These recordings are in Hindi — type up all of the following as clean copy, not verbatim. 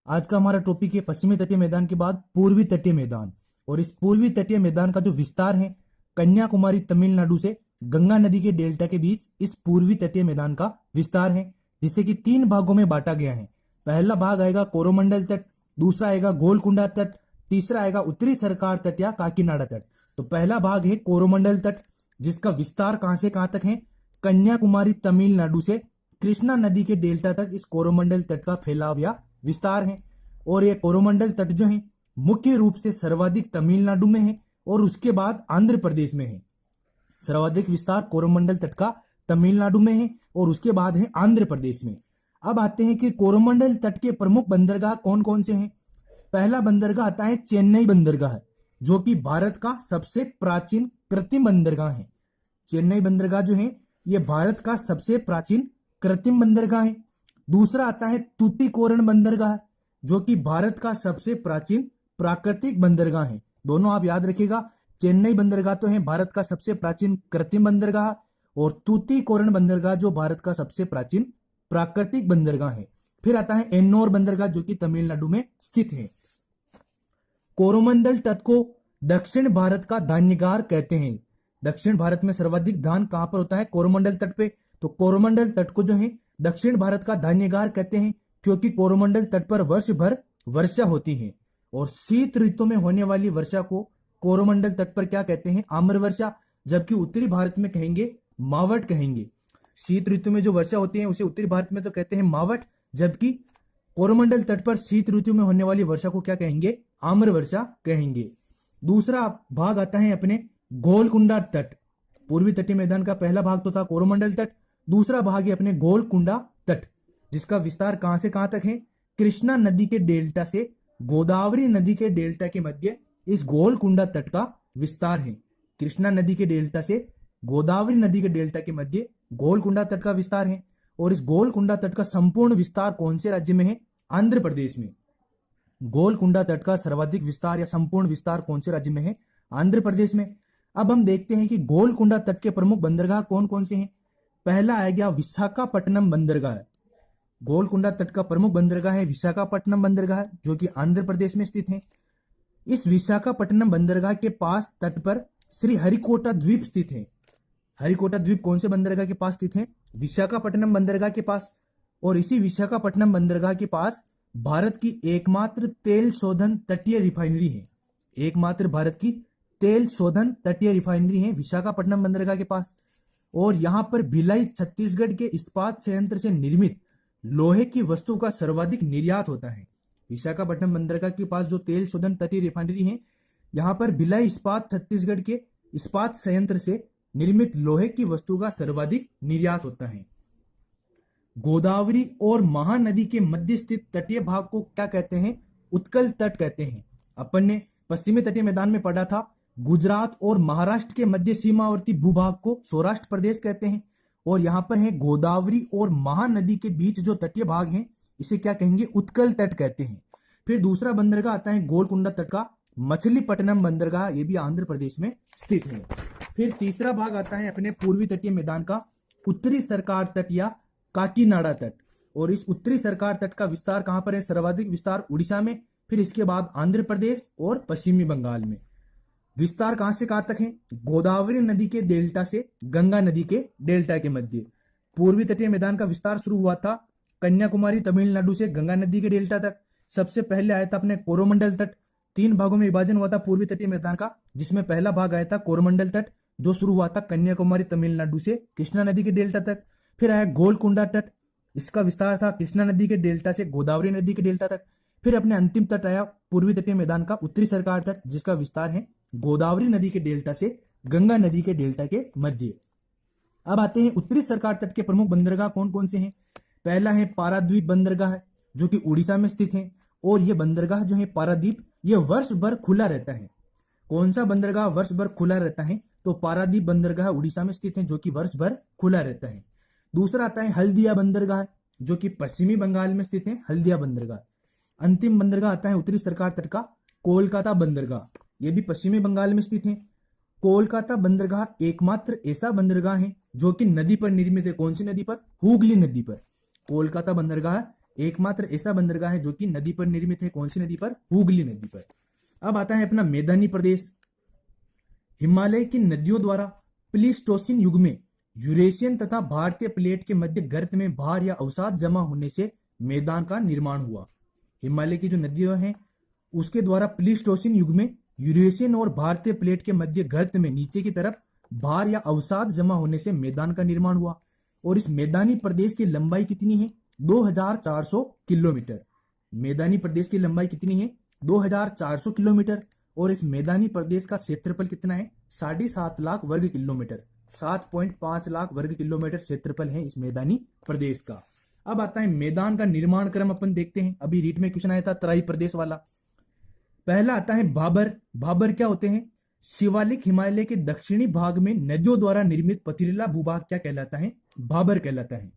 आज का हमारा टॉपिक है पश्चिमी तटीय मैदान के बाद पूर्वी तटीय मैदान। और इस पूर्वी तटीय मैदान का जो विस्तार है कन्याकुमारी तमिलनाडु से गंगा नदी के डेल्टा के बीच इस पूर्वी तटीय मैदान का विस्तार है, जिसे कि 3 भागों में बांटा गया है। पहला भाग आएगा कोरोमंडल तट, दूसरा आएगा गोलकुंडा तट, तीसरा आएगा उत्तरी सरकार तट या काकीनाडा तट। तो पहला भाग है कोरोमंडल तट, जिसका विस्तार कहां से कहां तक है, कन्याकुमारी तमिलनाडु से कृष्णा नदी के डेल्टा तक इस कोरोमंडल तट का फैलाव या विस्तार है। और ये कोरोमंडल तट जो है मुख्य रूप से सर्वाधिक तमिलनाडु में है और उसके बाद आंध्र प्रदेश में है। सर्वाधिक विस्तार कोरोमंडल तट का तमिलनाडु में है और उसके बाद है आंध्र प्रदेश में। अब आते हैं कि कोरोमंडल तट के प्रमुख बंदरगाह कौन कौन से हैं। पहला बंदरगाह आता है चेन्नई बंदरगाह, जो कि भारत का सबसे प्राचीन कृत्रिम बंदरगाह है। चेन्नई बंदरगाह जो है ये भारत का सबसे प्राचीन कृत्रिम बंदरगाह है। दूसरा आता है तूतीकोरन बंदरगाह, जो कि भारत का सबसे प्राचीन प्राकृतिक बंदरगाह है। दोनों आप याद रखिएगा, चेन्नई बंदरगाह तो है भारत का सबसे प्राचीन कृत्रिम बंदरगाह और तूतीकोरन बंदरगाह जो भारत का सबसे प्राचीन प्राकृतिक बंदरगाह है। फिर आता है एन्नोर बंदरगाह, जो कि तमिलनाडु में स्थित है। कोरोमंडल तट को दक्षिण भारत का धान्यगार कहते हैं। दक्षिण भारत में सर्वाधिक धान कहां पर होता है, कोरोमंडल तट पे। तो कोरोमंडल तट को जो है दक्षिण भारत का धान्यगार कहते हैं, क्योंकि कोरोमंडल तट पर वर्ष भर वर्षा होती है और शीत ऋतु में होने वाली वर्षा को कोरोमंडल तट पर क्या कहते हैं, आम्र वर्षा, जबकि उत्तरी भारत में कहेंगे मावट कहेंगे। शीत ऋतु में जो वर्षा होती है उसे उत्तरी भारत में तो कहते हैं मावट, जबकि कोरोमंडल तट पर शीत ऋतु में होने वाली वर्षा को क्या कहेंगे, आम्र वर्षा कहेंगे। दूसरा भाग आता है अपने गोलकुंडा तट। पूर्वी तटीय मैदान का पहला भाग तो था कोरोमंडल तट, दूसरा भाग है अपने गोलकुंडा तट, जिसका विस्तार कहां से कहां तक है, कृष्णा नदी के डेल्टा से गोदावरी नदी के डेल्टा के मध्य इस गोलकुंडा तट का विस्तार है। कृष्णा नदी के डेल्टा से गोदावरी नदी के डेल्टा के मध्य गोलकुंडा तट का विस्तार है। और इस गोलकुंडा तट का संपूर्ण विस्तार कौन से राज्य में है, आंध्र प्रदेश में। गोलकुंडा तट का सर्वाधिक विस्तार या संपूर्ण विस्तार कौन से राज्य में है, आंध्र प्रदेश में। अब हम देखते हैं कि गोलकुंडा तट के प्रमुख बंदरगाह कौन कौन से हैं। पहला आ गया विशाखापट्टनम बंदरगाह। गोलकुंडा तट का प्रमुख बंदरगाह है विशाखापट्टनम बंदरगाह, जो कि आंध्र प्रदेश में स्थित है। इस विशाखापट्टनम बंदरगाह के पास तट पर श्री हरिकोटा द्वीप स्थित है। हरिकोटा द्वीप कौन से बंदरगाह के पास स्थित है, विशाखापट्टनम बंदरगाह के पास। और इसी विशाखापट्टनम बंदरगाह के पास भारत की एकमात्र तेल शोधन तटीय रिफाइनरी है। एकमात्र भारत की तेल शोधन तटीय रिफाइनरी है विशाखापट्टनम बंदरगाह के पास। और यहां पर भिलाई छत्तीसगढ़ के इस्पात संयंत्र से निर्मित लोहे की वस्तु का सर्वाधिक निर्यात होता है। विशाखापट्टनम बंदरगाह के पास जो तेल शोधन तटीय रिफाइनरी है, यहां पर भिलाई इस्पात छत्तीसगढ़ के इस्पात संयंत्र से निर्मित लोहे की वस्तु का सर्वाधिक निर्यात होता है। गोदावरी और महानदी के मध्य स्थित तटीय भाग को क्या कहते हैं, उत्कल तट कहते हैं। अपन ने पश्चिमी तटीय मैदान में पढ़ा था गुजरात और महाराष्ट्र के मध्य सीमावर्ती भूभाग को सौराष्ट्र प्रदेश कहते हैं। और यहां पर है गोदावरी और महानदी के बीच जो तटीय भाग है इसे क्या कहेंगे, उत्कल तट कहते हैं। फिर दूसरा बंदरगाह आता है गोलकुंडा तट का मछलीपट्टनम बंदरगाह, ये भी आंध्र प्रदेश में स्थित है। फिर तीसरा भाग आता है अपने पूर्वी तटीय मैदान का उत्तरी सरकार तट या काकीनाडा तट। और इस उत्तरी सरकार तट का विस्तार कहां पर है, सर्वाधिक विस्तार उड़ीसा में, फिर इसके बाद आंध्र प्रदेश और पश्चिमी बंगाल में। विस्तार कहां से कहां तक है, गोदावरी नदी के डेल्टा से गंगा नदी के डेल्टा के मध्य। पूर्वी तटीय मैदान का विस्तार शुरू हुआ था कन्याकुमारी तमिलनाडु से गंगा नदी के डेल्टा तक। सबसे पहले आया था अपने कोरोमंडल तट। 3 भागों में विभाजन हुआ था पूर्वी तटीय मैदान का, जिसमें पहला भाग आया था कोरोमंडल तट, जो शुरू हुआ था कन्याकुमारी तमिलनाडु से कृष्णा नदी के डेल्टा तक। फिर आया गोलकुंडा तट, इसका विस्तार था कृष्णा नदी के डेल्टा से गोदावरी नदी के डेल्टा तक। फिर अपने अंतिम तट आया पूर्वी तटीय मैदान का उत्तरी सरकार तट, जिसका विस्तार है गोदावरी नदी के डेल्टा से गंगा नदी के डेल्टा के मध्य। अब आते हैं उत्तरी सरकार तट के प्रमुख बंदरगाह कौन कौन से हैं। पहला है पारादीप बंदरगाह, जो कि उड़ीसा में स्थित है। और यह बंदरगाह जो है पारादीप, यह वर्ष भर खुला रहता है। कौन सा बंदरगाह वर्ष भर खुला रहता है, तो पारादीप बंदरगाह उड़ीसा में स्थित है, जो कि वर्ष भर खुला रहता है। दूसरा आता है हल्दिया बंदरगाह, जो कि पश्चिमी बंगाल में स्थित है, हल्दिया बंदरगाह। अंतिम बंदरगाह आता है उत्तरी सरकार तट का कोलकाता बंदरगाह, यह भी पश्चिमी बंगाल में स्थित है। कोलकाता बंदरगाह एकमात्र ऐसा बंदरगाह है जो कि नदी पर निर्मित है। कौन सी नदी पर, हुगली नदी पर। कोलकाता बंदरगाह एकमात्र ऐसा बंदरगाह है जो कि नदी पर निर्मित है। कौन सी नदी पर? हुगली नदी पर। अब आता है अपना मैदानी प्रदेश। हिमालय की नदियों द्वारा प्लीस्टोसिन युग में यूरेशियन तथा भारतीय प्लेट के मध्य गर्त में भार या अवसाद जमा होने से मैदान का निर्माण हुआ। हिमालय की जो नदियां हैं उसके द्वारा प्लीस्टोसिन युग में यूरेशियन और भारतीय प्लेट के मध्य गर्त में नीचे की तरफ भार या अवसाद जमा होने से मैदान का निर्माण हुआ। और इस मैदानी प्रदेश की लंबाई कितनी है? 2400 किलोमीटर। मैदानी प्रदेश की लंबाई कितनी है? 2400 किलोमीटर। और इस मैदानी प्रदेश का क्षेत्रफल कितना है? 7.5 लाख वर्ग किलोमीटर। 7.5 लाख वर्ग किलोमीटर क्षेत्रफल है इस मैदानी प्रदेश का। अब आता है मैदान का निर्माण क्रम, अपन देखते हैं। अभी रीट में क्वेश्चन आया था तराई प्रदेश वाला। पहला आता है भाबर। भाबर क्या होते हैं? शिवालिक हिमालय के दक्षिणी भाग में नदियों द्वारा निर्मित पथरीला भूभाग क्या कहलाता है? भाबर कहलाता है।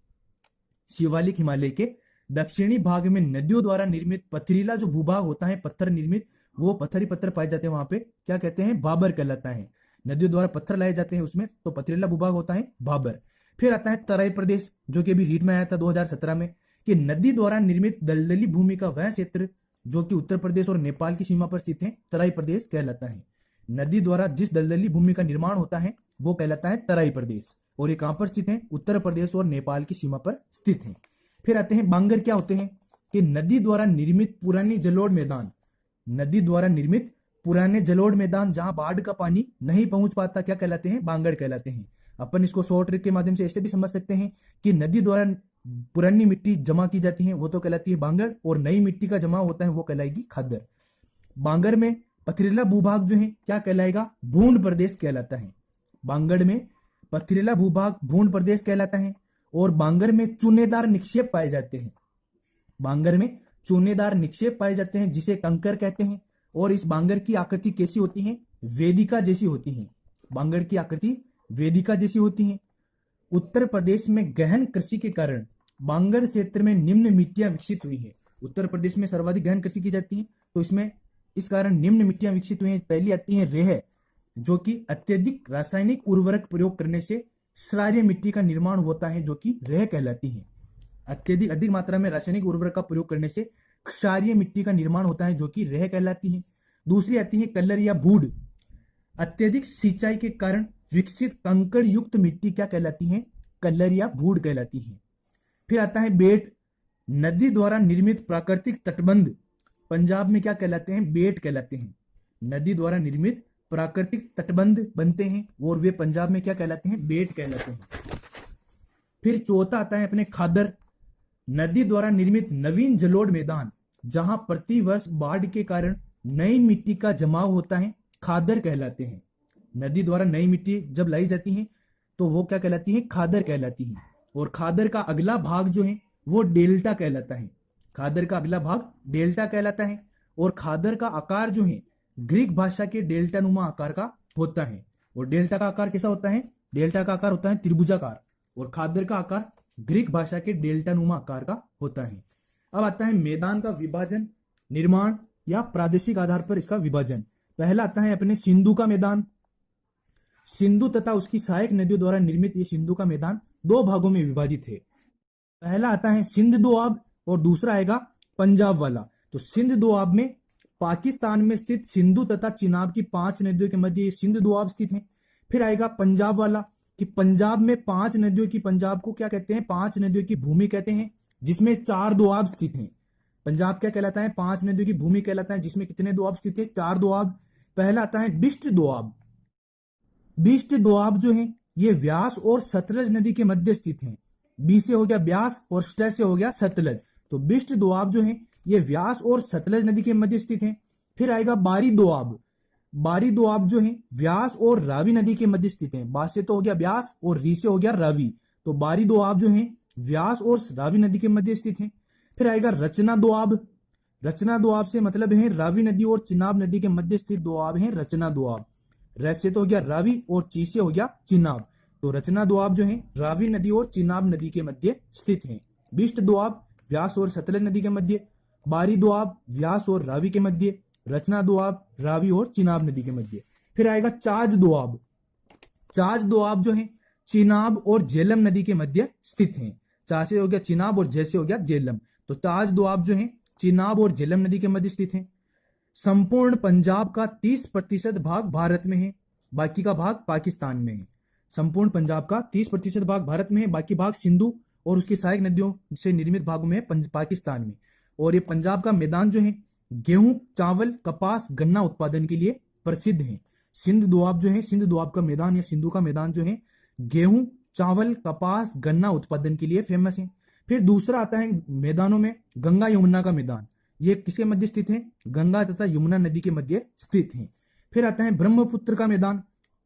शिवालिक हिमालय के दक्षिणी भाग में नदियों द्वारा निर्मित पथरीला जो भूभाग होता है, पत्थर निर्मित, वो पत्थर ही पत्थर पाए जाते हैं वहां पे, क्या कहते हैं? भाबर कहलाता है। नदियों द्वारा पत्थर लाए जाते हैं उसमें, तो पथरीला भूभाग होता है भाबर। फिर आता है तराई प्रदेश, जो कि अभी रीट में आया था 2017 में, कि नदी द्वारा निर्मित दलदली भूमि का वह क्षेत्र जो कि उत्तर प्रदेश और नेपाल की सीमा पर स्थित है, तराई प्रदेश कहलाता है। नदी द्वारा जिस दलदली भूमि का निर्माण होता है वो कहलाता है तराई प्रदेश। और ये कहां पर स्थित है? उत्तर प्रदेश और नेपाल की सीमा पर स्थित है। फिर आते हैं बांगर। क्या होते हैं? कि नदी द्वारा निर्मित पुराने जलोढ़ मैदान, नदी द्वारा निर्मित पुराने जलोढ़ मैदान जहां बाढ़ का पानी नहीं पहुंच पाता, क्या कहलाते हैं? बांगर कहलाते हैं। अपन इसको शॉर्ट ट्रिक के माध्यम से ऐसे भी समझ सकते हैं कि नदी द्वारा पुरानी मिट्टी जमा की जाती है वो तो कहलाती है बांगर, और नई मिट्टी का जमा होता है वो कहलाएगी खादर। बांगर में पथरीला भूभाग जो है क्या कहलाएगा? भूंड प्रदेश कहलाता है। बांगर में पथरीला भूभाग भूंड प्रदेश कहलाता है। और बांगर में चूनेदार निक्षेप पाए जाते हैं। बांगर में चूनेदार निक्षेप पाए जाते हैं जिसे कंकर कहते हैं। और इस बांगर की आकृति कैसी होती है? वेदिका जैसी होती है। बांगर की आकृति वेदिका जैसी होती है। उत्तर प्रदेश में गहन कृषि के कारण बांगर क्षेत्र में निम्न मिट्टियां विकसित हुई है। उत्तर प्रदेश में सर्वाधिक गहन कृषि की जाती है, तो इसमें इस कारण निम्न मिट्टियां विकसित हुई हैं। पहली आती है रेह, जो कि अत्यधिक रासायनिक उर्वरक प्रयोग करने से क्षारीय मिट्टी का निर्माण होता है, जो कि रेह कहलाती है। अत्यधिक अधिक मात्रा में रासायनिक उर्वरक का प्रयोग करने से क्षारीय मिट्टी का निर्माण होता है, जो कि रेह कहलाती है। दूसरी आती है कल्लर या भूड। अत्यधिक सिंचाई के कारण विकसित कंकड़ युक्त मिट्टी क्या कहलाती है? कल्लर या भूड कहलाती है। फिर आता है बेट। नदी द्वारा निर्मित प्राकृतिक तटबंध पंजाब में क्या कहलाते हैं? बेट कहलाते हैं। नदी द्वारा निर्मित प्राकृतिक तटबंध बनते हैं और वे पंजाब में क्या कहलाते हैं? बेट कहलाते हैं। फिर चौथा आता है अपने खादर। नदी द्वारा निर्मित नवीन जलोढ़ मैदान जहां प्रतिवर्ष बाढ़ के कारण नई मिट्टी का जमाव होता है, खादर कहलाते हैं। नदी द्वारा नई मिट्टी जब लाई जाती है तो वो क्या कहलाती है? खादर कहलाती है। और खादर का अगला भाग जो है वो डेल्टा कहलाता है। खादर का अगला भाग डेल्टा कहलाता है। और खादर का आकार जो है ग्रीक भाषा के डेल्टा नुमा आकार का होता है। और डेल्टा का आकार कैसा होता है? डेल्टा का आकार होता है त्रिभुजाकार। और खादर का आकार ग्रीक भाषा के डेल्टा नुमा आकार का होता है। अब आता है मैदान का विभाजन, निर्माण या प्रादेशिक आधार पर इसका विभाजन। पहला आता है अपने सिंधु का मैदान। सिंधु तथा उसकी सहायक नदियों द्वारा निर्मित ये सिंधु का मैदान दो भागों में विभाजित है। पहला आता है सिंध दोआब और दूसरा आएगा पंजाब वाला। तो सिंध दोआब में पाकिस्तान में स्थित सिंधु तथा चिनाब की 5 नदियों के मध्य सिंध दोआब स्थित है। फिर आएगा पंजाब वाला कि पंजाब में 5 नदियों की, पंजाब को क्या कहते हैं? 5 नदियों की भूमि कहते हैं, जिसमें 4 दोआब स्थित हैं। पंजाब क्या कहलाता है? 5 नदियों की भूमि कहलाता है, जिसमें कितने दोआब स्थित है? 4 दोआब। पहला आता है बिस्ट दोआब। बिस्ट दोआब जो है ये व्यास और सतलज नदी के मध्य स्थित है। बी से हो गया व्यास और स्ट से हो गया सतलज। तो बिस्ट दोआब जो है ये व्यास और सतलज नदी के मध्य स्थित है। फिर आएगा बारी दोआब। बारी दोआब जो है व्यास और रावी नदी के मध्य स्थित है। बा से तो हो गया व्यास और री से हो गया रावी। तो बारी दोआब जो है व्यास और रावी नदी के मध्य स्थित है। फिर आएगा रचना दोआब। रचना दोआब से मतलब है रावी नदी और चिनाब नदी के मध्य स्थित दोआब है रचना दोआब। र से तो हो गया रावी और ची से हो गया चिनाब। तो रचना दोआब जो है रावी नदी और चिनाब नदी के मध्य स्थित है। बिस्ट दोआब व्यास और सतलज नदी के मध्य। बारी दोआब व्यास और रावी के मध्य। रचना दोआब रावी और चिनाब नदी के मध्य। फिर आएगा चाज दोआब। चाज दोआब जो है चिनाब और झेलम नदी के मध्य स्थित है। चा से हो गया चिनाब और झे से हो गया झेलम। तो ताज दोआब जो है चिनाब और झेलम नदी के मध्य स्थित है। संपूर्ण पंजाब का 30% भाग भारत में है, बाकी का भाग पाकिस्तान में है। संपूर्ण पंजाब का 30% भाग भारत में है, बाकी भाग सिंधु और उसकी सहायक नदियों से निर्मित भागों में है पाकिस्तान में। और ये पंजाब का मैदान जो है गेहूं, चावल, कपास, गन्ना उत्पादन के लिए प्रसिद्ध है। सिंध दोआब जो है, सिंध दोआब का मैदान या सिंधु का मैदान जो है गेहूं, चावल, कपास, गन्ना उत्पादन के लिए फेमस है। फिर दूसरा आता है मैदानों में गंगा यमुना का मैदान, ये किसके मध्य स्थित है? गंगा तथा यमुना नदी के मध्य स्थित है। फिर आता है ब्रह्मपुत्र का मैदान,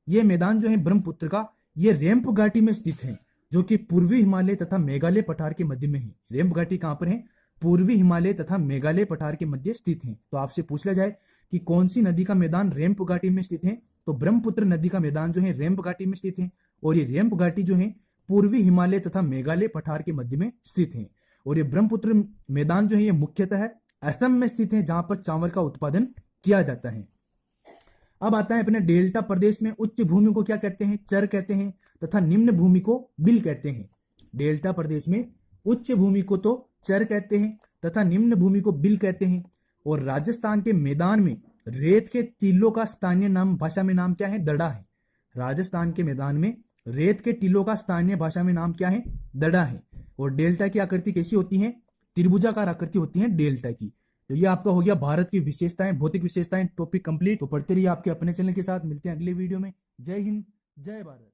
ये मैदान जो है ब्रह्मपुत्र का, ये रेम्प घाटी में स्थित है, जो कि पूर्वी हिमालय तथा मेघालय पठार के मध्य में है। रेम्प घाटी कहां पर है? पूर्वी हिमालय तथा मेघालय पठार के मध्य स्थित है। तो आपसे पूछ लिया जाए कि कौन सी नदी का मैदान रेम्प घाटी में स्थित है, तो ब्रह्मपुत्र नदी का मैदान जो है रेम्प घाटी में स्थित है। और ये रेम्प घाटी जो है पूर्वी हिमालय तथा मेघालय पठार के मध्य में स्थित है। और ये ब्रह्मपुत्र मैदान जो है ये मुख्यतः असम में स्थित है, जहां पर चावल का उत्पादन किया जाता है। अब आता है अपने डेल्टा प्रदेश में उच्च भूमि को क्या कहते हैं? चर कहते हैं, तथा निम्न भूमि को बिल कहते हैं। डेल्टा प्रदेश में उच्च भूमि को तो चर कहते हैं तथा निम्न भूमि को बिल कहते हैं। और राजस्थान के मैदान में रेत के टीलों का स्थानीय नाम भाषा में नाम क्या है? दड़ा है। राजस्थान के मैदान में रेत के टीलों का स्थानीय भाषा में नाम क्या है? दड़ा है। और डेल्टा की आकृति कैसी होती है? त्रिभुजाकार आकृति होती है डेल्टा की। तो ये आपका हो गया भारत की विशेषताएं, भौतिक विशेषताएं, टॉपिक कंप्लीट। तो पढ़ते रहिए आपके अपने चैनल के साथ। मिलते हैं अगले वीडियो में। जय हिंद, जय भारत।